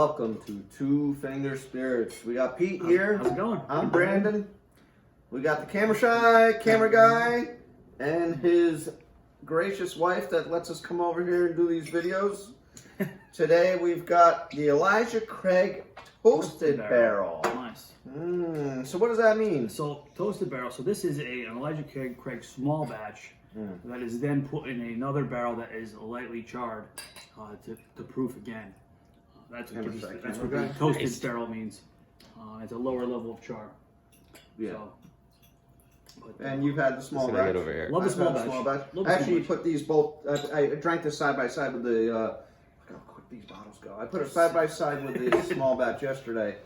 Welcome to Two Finger Spirits. We got Pete here. How's it going? I'm Brandon. We got the camera guy, and his gracious wife that lets us come over here and do these videos. Today we've got the Elijah Craig Toasted Barrel. Nice. So what does that mean? So toasted barrel. So this is an Elijah Craig small batch that is then put in another barrel that is lightly charred to proof again. That's what the toasted barrel means. It's a lower level of char. Yeah. So, And you've had the small batch. Over here. Love the I've small had batch. the small batch. Love the Actually, small you put these both. I drank this side by side with the. Look how quick these bottles go. I put it side by side with the small batch yesterday.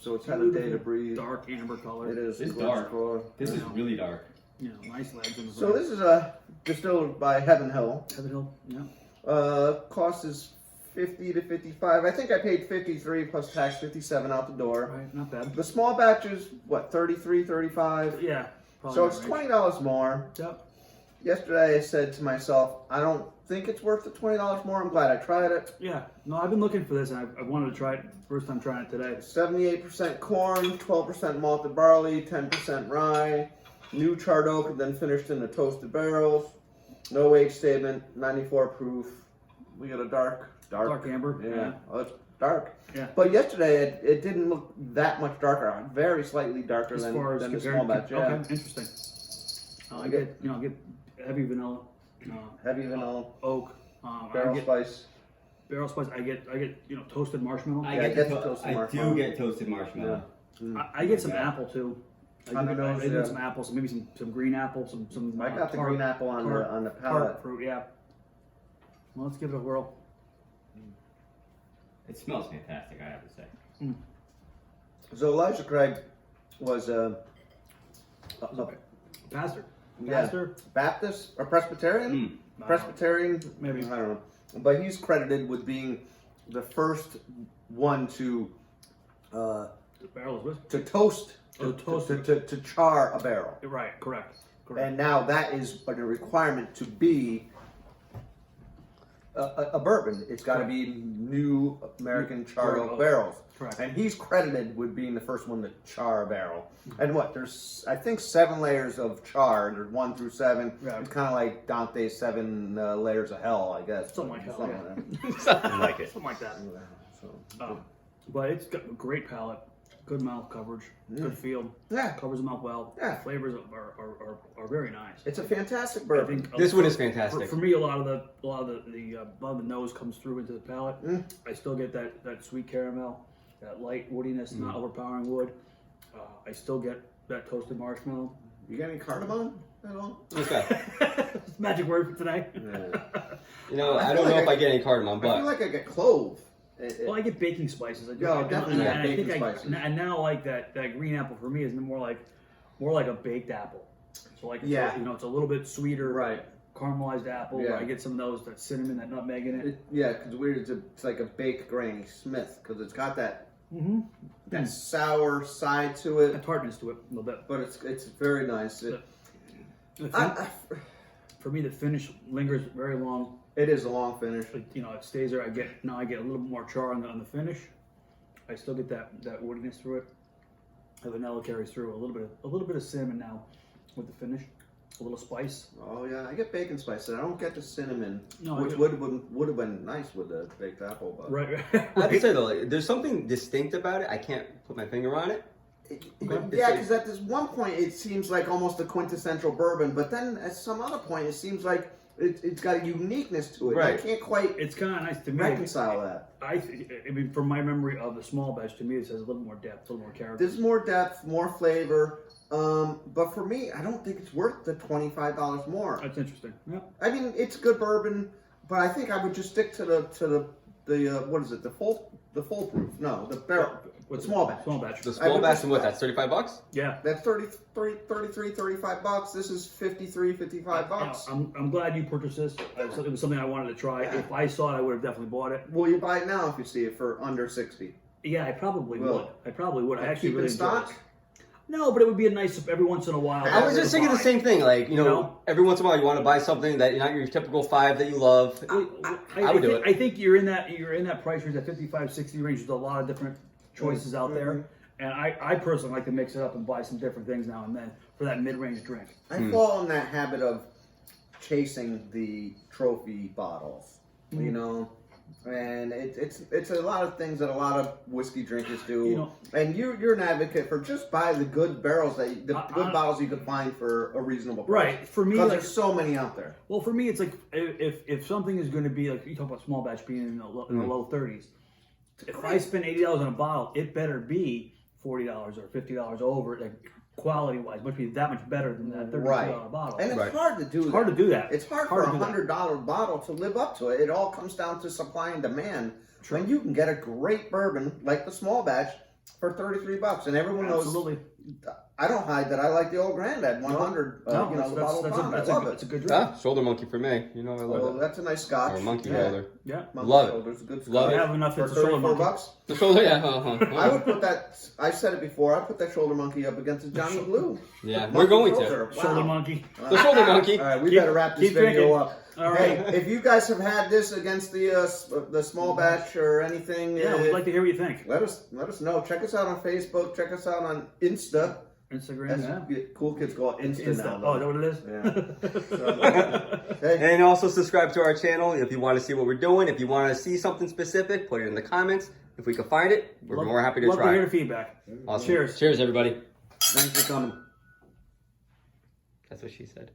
So it's had a day to breathe. Dark amber color. It is. It's gorgeous dark. color. This is really dark. You know, nice legs in the So this is a distilled by Heaven Hill. Heaven Hill. Yeah. Cost is 50 to 55. I think I paid 53 plus tax, 57 out the door. Right. Not bad. The small batch is what, 33, 35. Yeah. Probably So it's right. $20 more. Yep. Yesterday I said to myself, I don't think it's worth the $20 more. I'm glad I tried it. Yeah. No, I've been looking for this, and I wanted to try it. First time trying it today. 78% corn, 12% malted barley, 10% rye, new charred oak, and then finished in the toasted barrels. No age statement, 94 proof. We got a dark amber. Yeah, oh, it's dark. Yeah. But yesterday it didn't look that much darker. Very slightly darker As than far as the compared small batch. to, Yeah. okay, interesting. I get heavy vanilla, Heavy vanilla, oak, barrel I get spice. barrel spice. I get toasted marshmallow. I Yeah, get get the the toasted I do marshmallow. get toasted marshmallow. I get some Yeah. apple too. I On the nose, get yeah. some apples, maybe some green apple, some. I got the tart- green apple on the tart palate. fruit. Yeah. Well, let's give it a whirl. It smells fantastic, I have to say. So Elijah Craig was Pastor. Yeah. Pastor. Baptist or Presbyterian? Presbyterian, Maybe. I don't know. But he's credited with being the first one to The barrel is with. to toast, Oh, toast. to char a barrel. Right. Correct. And now that is a requirement to be a bourbon. It's got to be new American charred oak barrels. Correct. And he's credited with being the first one to char a barrel. And what? There's, I think, 7 layers of char. There's 1 through 7. Yeah. It's kind of like Dante's 7 layers of hell, I guess. Something like hell, yeah. Something like it. Something like that. So, But it's got a great palate, good mouth coverage, good feel. yeah, Covers the mouth well. Yeah. Flavors are very nice. it's a fantastic I bourbon. think This one is fantastic. For me, a lot of the nose comes through into the palate. I still get that sweet caramel, that light woodiness, not overpowering wood. I still get that toasted marshmallow. You got any cardamom at all? Okay. Magic word for today. Yeah. You know, I I feel don't know like if I get any cardamom, I feel but like I get clove. Well, I get baking spices. I do. Yeah, definitely and baking I think spices. and now like that green apple for me is more like a baked apple. So like Yeah. it's a little bit sweeter, Right. caramelized apple. Yeah. I get some of those, that cinnamon, that nutmeg in it. Yeah, because weird. It's like a baked Granny Smith because it's got that sour side to A it, tartness to it a little bit. but it's very nice. The fin- I, for me, the finish lingers very long. it is a long finish. It stays there. I get a little bit more char on the finish. I still get that woodiness through it. The vanilla carries through a little bit of cinnamon now with the finish. A little spice. Oh yeah, I get bacon spice. I don't get the cinnamon, No, which I would have been nice with the baked apple. But Right. I have to say though, there's something distinct about it. I can't put my finger on it. Yeah, because at this one point it seems like almost a quintessential bourbon, but then at some other point it seems like it's got a uniqueness to it. Right. I can't quite It's kind of nice to me. reconcile that. I mean, from my memory of the small batch, to me, it has a little more depth, a little more character. There's more depth, more flavor, but for me, I don't think it's worth the $25 more. That's interesting. Yeah. I mean, it's good bourbon, but I think I would just stick to the what is it? The full proof? No, the barrel. The small batch. Small batch. The I small would batch just- and what? That's $35. Yeah. That's 33, 35 bucks. This is 53, 55 bucks. I'm glad you purchased this. It was something I wanted to try. Yeah. If I saw it, I would have definitely bought it. Will you buy it now if you see it for under 60? Yeah, I probably Well, would. I probably would. I actually keep in really enjoy stock? this. No, but it would be a nice every once in a while. I was just thinking the same thing. Like, you know, every once in a while you want to buy something that not your typical 5 that you love. I would do it. I think you're in that price range, that 55, 60 range. There's a lot of different choices out there. And I personally like to mix it up and buy some different things now and then for that mid-range drink. I fall in that habit of chasing the trophy bottles, you know, and it's a lot of things that a lot of whiskey drinkers do. You know, and you're an advocate for just buy the good barrels good bottles you could find for a reasonable price. Right. For me, because like, there's so many out there. well, for me, it's like if something is going to be like you talk about small batch being in the low 30s. If I spend $80 on a bottle, it better be $40 or $50 over. Like, quality-wise, must be that much better than that $32 bottle. And it's hard to do that. It's hard to do that. It's hard for a $100 bottle to live up to it. It all comes down to supply and demand. True. When you can get a great bourbon like the small batch for $33, and everyone Absolutely. knows. I don't hide that I like the old Granddad 100. You know, the bottle of Bond. I love it. It's a good drink. Ah, shoulder monkey for me. You know I love Well, it. that's a nice Scotch. Or monkey yeah. shoulder. Yeah. Monkey Love it. shoulder's a good Scotch. Love I it. have enough. For It's a shoulder monkey. $34. The shoulder, yeah. I would put that. I said it before. I put that shoulder monkey up against the Johnny Blue. Yeah, Monkey we're going shoulder. to. Wow. Shoulder monkey. The shoulder monkey. All right, we Keep- better wrap this keep video drinking. up. All Hey, right. if you guys have had this against the small batch or anything, Yeah, we'd like to hear what you think. let us know. Check us out on Facebook. Check us out on Insta. Instagram. That's Yeah. cool kids call it Insta, now. Oh, is that what it is? Yeah. Hey, And also subscribe to our channel if you want to see what we're doing. If you want to see something specific, put it in the comments. If we can find it, we're more happy to Love try to hear it. the feedback. Awesome. Cheers. Cheers, everybody. thanks for coming. That's what she said.